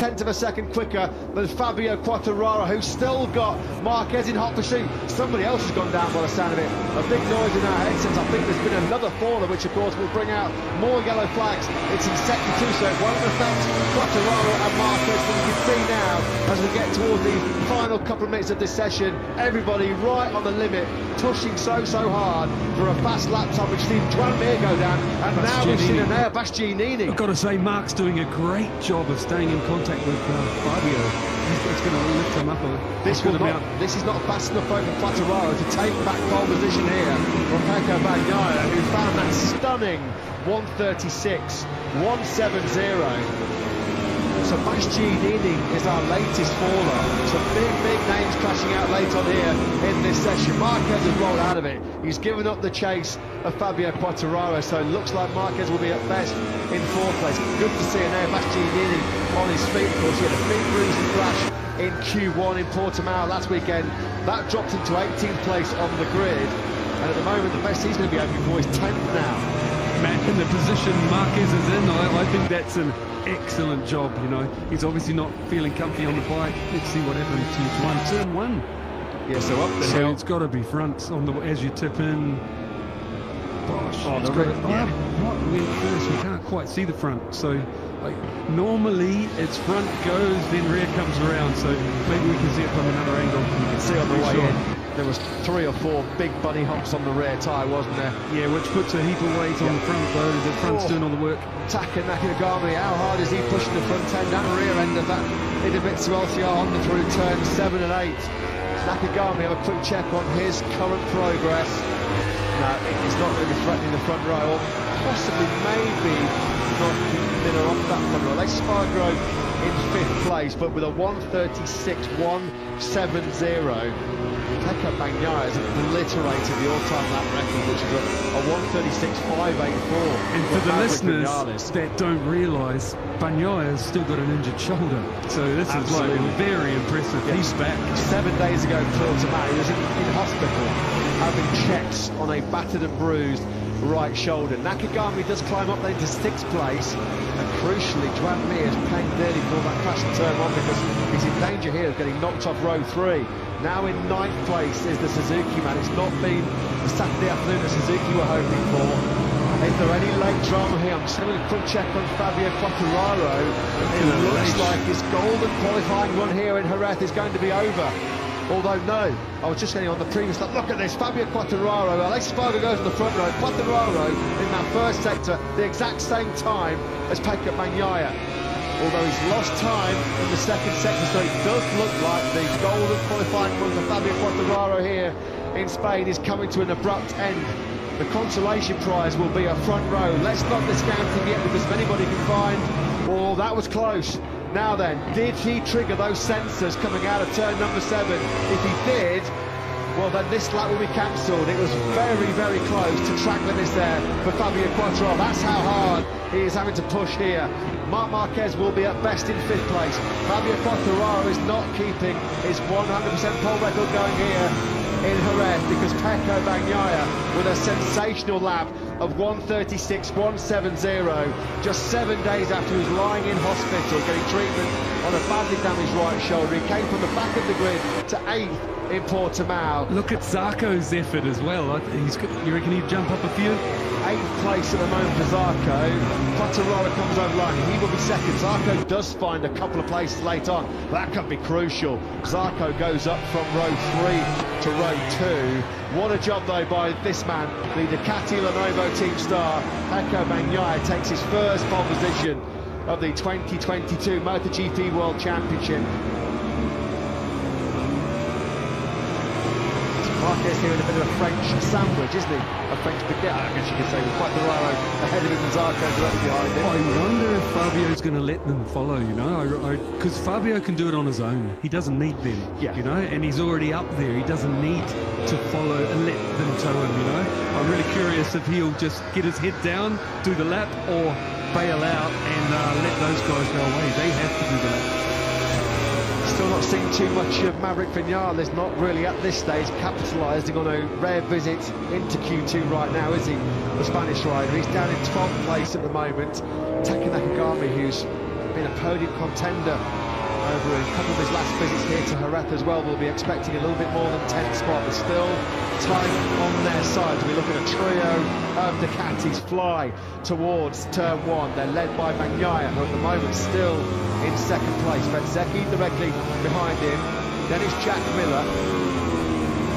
1/10 of a second quicker than Fabio Quartararo, who's still got Marquez in hot pursuit. Somebody else has gone down by the sound of it. A big noise in our headsets. I think there's been another faller, which of course will bring out more yellow flags. It's in sector 2, so it won't affect Quartararo and Marquez. But you can see now, as we get towards the final couple of minutes of this session, everybody right on the limit, pushing so hard for a fast lap time. We've seen Juan Mir go down, and now we've seen an air Bastianini. I've got to say, Mark's doing a great job of staying in contact with Fabio. It's going to lift him up This is not fast enough over Quartararo to take back pole position here from Pecco Bagnaia, who found that stunning 1:36, 1:70. So Bastianini is our latest faller. Some big names crashing out late on here in this session. Marquez has rolled out of it. He's given up the chase of Fabio Quartararo, so it looks like Marquez will be at best in 4th place. Good to see an air Bastianini on his feet. Of course, he had a big bruising crash in Q1 in Portimao last weekend. That dropped him to 18th place on the grid. And at the moment, the best he's going to be aiming for is 10th now. Matt, in the position Marquez is in, I think that's an excellent job, you know. He's obviously not feeling comfy on the bike. Let's see what happens to turn 1. Yeah, so up the so hill. It's got to be front on the as you tip in. Gosh, on the what went first? We can't quite see the front. So, like, normally it's front goes, then rear comes around. So maybe we can see it from another angle. You can see on the way in, there was 3 or 4 big bunny humps on the rear tyre, wasn't there? Yeah, which puts a heap of weight on the front, though. The front's doing all the work. Taka Nakagami, how hard is he pushing the front end and rear end of that Idemitsu LCR Honda through turns 7 and 8? Nakagami, have a quick check on his current progress. No, he's not going to be threatening the front row, or possibly maybe not Miller off that front row. Espargaro in 5th place, but with a 1:36, 1:70. Pecco Bagnaia has obliterated the all-time lap record, which is a 1:36.584. And for the listeners that don't realise, Bagnaia's still got an injured shoulder, so this is like very impressive. Yes. He's back. 7 days ago, Portimao, he was in hospital having checks on a battered and bruised right shoulder. Nakagami does climb up then to 6th place, and crucially, Juan Mir is paying dearly for that crash in turn 1 because he's in danger here of getting knocked off row 3. Now in 9th place is the Suzuki man. It's not been the Saturday afternoon that Suzuki were hoping for. Is there any late drama here? I'm just having a quick check on Fabio Quartararo. It looks like his golden qualifying run here in Jerez is going to be over. Although no, I was just saying on the previous lap, look at this, Fabio Quartararo, Alex Spargo goes on the front row, Quartararo in that first sector, the exact same time as Pecco Bagnaia. Although he's lost time in the second sector, so it does look like the golden qualifying run for Fabio Quartararo here in Spain is coming to an abrupt end. The consolation prize will be a front row. Let's not discount him yet, because if anybody can find, oh, that was close. Now then, did he trigger those sensors coming out of turn number 7? If he did, well then this lap will be cancelled. It was very close to track limits there for Fabio Quartararo. That's how hard he is having to push here. Marc Marquez will be at best in 5th place. Fabio Quartararo is not keeping his 100% pole record going here in Jerez, because Pecco Bagnaia with a sensational lap of 1:36, 1:70, just 7 days after he was lying in hospital getting treatment on a badly damaged right shoulder. He came from the back of the grid to 8th in Portimao. Look at Zarco's effort as well. You reckon he'd jump up a few? 8th place at the moment for Zarco. Quartararo comes over line, he will be 2nd. Zarco does find a couple of places late on, but that could be crucial. Zarco goes up from row 3 to row 2. What a job though by this man, the Ducati Lenovo team star. Pecco Bagnaia takes his first pole position of the 2022 MotoGP World Championship. Marquez here in a bit of a French sandwich, isn't he? A French baguette, I guess you could say, with Quartararo ahead of him and Zarco directly behind him. I wonder if Fabio's going to let them follow, you know, because Fabio can do it on his own. He doesn't need them, you know, and he's already up there. He doesn't need to follow and let them tow him, you know. I'm really curious if he'll just get his head down, do the lap, or bail out and let those guys go away. They have to do the lap. Still not seeing too much of Maverick Vinales, not really at this stage capitalising on a rare visit into Q2 right now, is he? The Spanish rider, he's down in 12th place at the moment. Taka Nakagami, who's been been a podium contender over a couple of his last visits here to Jerez as well. We'll be expecting a little bit more than 10th spot, but still time on their side. We look at a trio of Ducatis fly towards turn one. They're led by Bagnaia, who at the moment still in second place. Bezzecchi directly behind him. Then it's Jack Miller.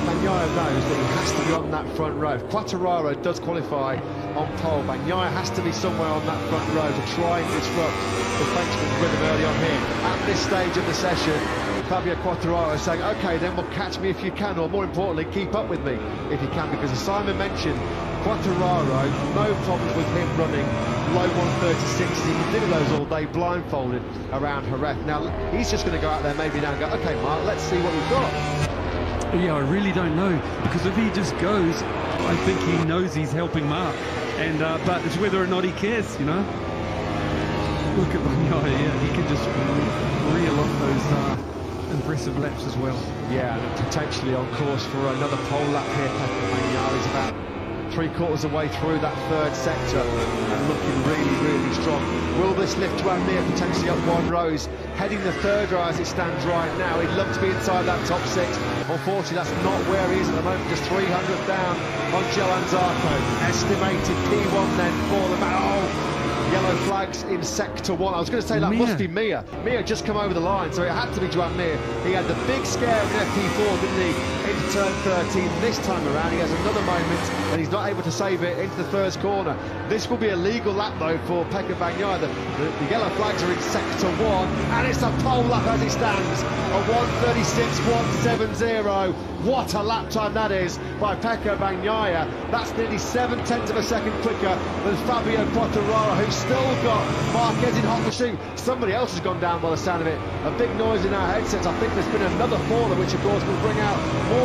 Bagnaia knows that he has to be on that front row. If Quartararo does qualify on pole, Bagnaia has to be somewhere on that front row to try and disrupt the Frenchman's rhythm early on here. At this stage of the session, Fabio Quartararo is saying, okay, then we'll catch me if you can, or more importantly, keep up with me if you can, because as Simon mentioned, Quartararo, no problems with him running low 136s. He can do those all day blindfolded around Jerez. Now, he's just going to go out there maybe now and go, okay, Mark, let's see what you've got. Yeah, I really don't know, because if he just goes, I think he knows he's helping Mark, and but it's whether or not he cares, you know. Look at Bagnaia, yeah, he can just reel off those impressive laps as well. Yeah, and potentially on course for another pole lap here. Bagnaia is about 3/4 away through that third sector and looking really, really strong. Will this lift Juaranya potentially up one rows, heading the third row as it stands right now? He'd love to be inside that top six. Unfortunately, that's not where he is at the moment, just 300 down on Johan Zarco. Estimated P1 then for the battle. Yellow flags in sector one. I was going to say that must be Mia. Mia just come over the line, so it had to be Joan Mir. He had the big scare in FP4, didn't he, into turn 13. This time around, he has another moment, and he's not able to save it into the first corner. This will be a legal lap, though, for Pekka Bagnaia. The yellow flags are in sector one, and it's a pole lap as it stands. A 1:36.170. What a lap time that is by Pekka Bagnaia. That's nearly 7/10 of a second quicker than Fabio Quartararo, who's still got Marquez in hot pursuit. Somebody else has gone down by the sound of it. A big noise in our headsets. I think there's been another faller, which of course will bring out more